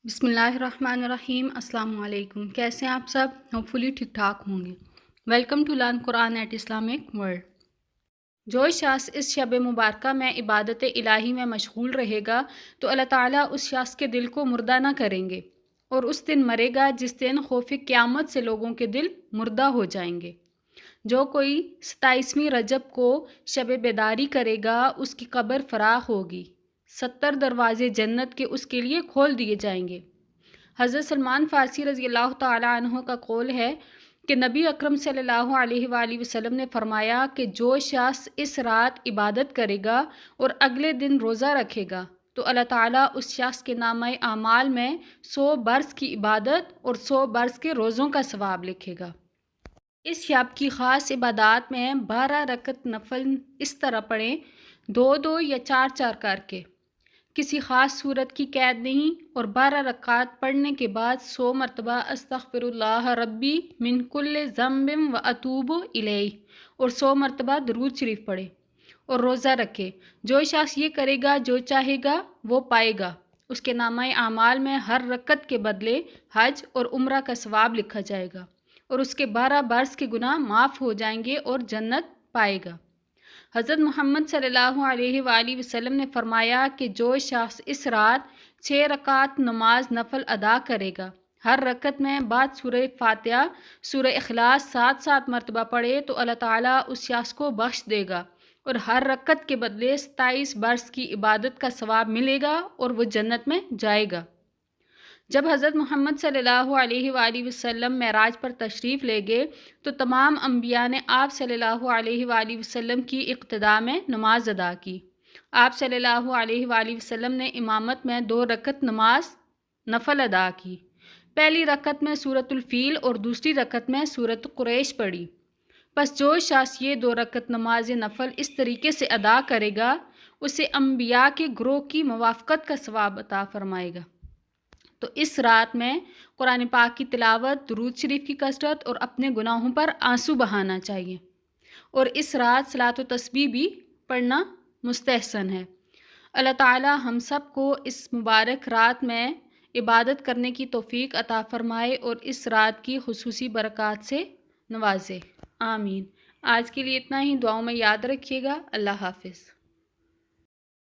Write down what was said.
بسم اللہ الرحمن الرحیم۔ السلام علیکم، کیسے ہیں آپ سب؟ ہوپ فلی ٹھیک ٹھاک ہوں گے۔ Welcome to learn Quran at Islamic world. جو شخص اس شب مبارکہ میں عبادت الہی میں مشغول رہے گا تو اللہ تعالیٰ اس شخص کے دل کو مردہ نہ کریں گے اور اس دن مرے گا جس دن خوف قیامت سے لوگوں کے دل مردہ ہو جائیں گے۔ جو کوئی 27ویں رجب کو شب بیداری کرے گا اس کی قبر فراخ ہوگی، 70 دروازے جنت کے اس کے لیے کھول دیے جائیں گے۔ حضرت سلمان فارسی رضی اللہ تعالیٰ عنہ کا قول ہے کہ نبی اکرم صلی اللہ علیہ وآلہ وسلم نے فرمایا کہ جو شخص اس رات عبادت کرے گا اور اگلے دن روزہ رکھے گا تو اللہ تعالیٰ اس شخص کے نامہ اعمال میں 100 برس کی عبادت اور 100 برس کے روزوں کا ثواب لکھے گا۔ اس شب کی خاص عبادات میں 12 رکعت نفل اس طرح پڑھیں، 2 یا 4 کر کے، کسی خاص صورت کی قید نہیں، اور 12 رکعات پڑھنے کے بعد 100 مرتبہ استغفر اللہ ربی من کل ذنب و اتوب الیہ اور 100 مرتبہ درود شریف پڑھے اور روزہ رکھے۔ جو شخص یہ کرے گا جو چاہے گا وہ پائے گا، اس کے نامہ اعمال میں ہر رکعت کے بدلے حج اور عمرہ کا ثواب لکھا جائے گا اور اس کے 12 برس کے گناہ معاف ہو جائیں گے اور جنت پائے گا۔ حضرت محمد صلی اللہ علیہ وآلہ وسلم نے فرمایا کہ جو شخص اس رات 6 رکعت نماز نفل ادا کرے گا، ہر رکعت میں بعد سورہ فاتحہ سورہ اخلاص 7 مرتبہ پڑھے تو اللہ تعالیٰ اس شخص کو بخش دے گا اور ہر رکعت کے بدلے 27 برس کی عبادت کا ثواب ملے گا اور وہ جنت میں جائے گا۔ جب حضرت محمد صلی اللہ علیہ وآلہ وسلم معراج پر تشریف لے گئے تو تمام انبیاء نے آپ صلی اللہ علیہ وآلہ وسلم کی اقتداء میں نماز ادا کی۔ آپ صلی اللہ علیہ وآلہ وسلم نے امامت میں 2 رکعت نماز نفل ادا کی۔ پہلی رکعت میں سورۃ الفیل اور دوسری رکعت میں سورۃ قریش پڑھی۔ پس جو شخص یہ 2 رکعت نماز نفل اس طریقے سے ادا کرے گا اسے انبیاء کے گروہ کی موافقت کا ثواب عطا فرمائے گا۔ تو اس رات میں قرآن پاک کی تلاوت، درود شریف کی کثرت اور اپنے گناہوں پر آنسو بہانا چاہیے، اور اس رات صلاۃ و تسبیح بھی پڑھنا مستحسن ہے۔ اللہ تعالی ہم سب کو اس مبارک رات میں عبادت کرنے کی توفیق عطا فرمائے اور اس رات کی خصوصی برکات سے نوازے، آمین۔ آج کے لیے اتنا ہی، دعاؤں میں یاد رکھیے گا۔ اللہ حافظ۔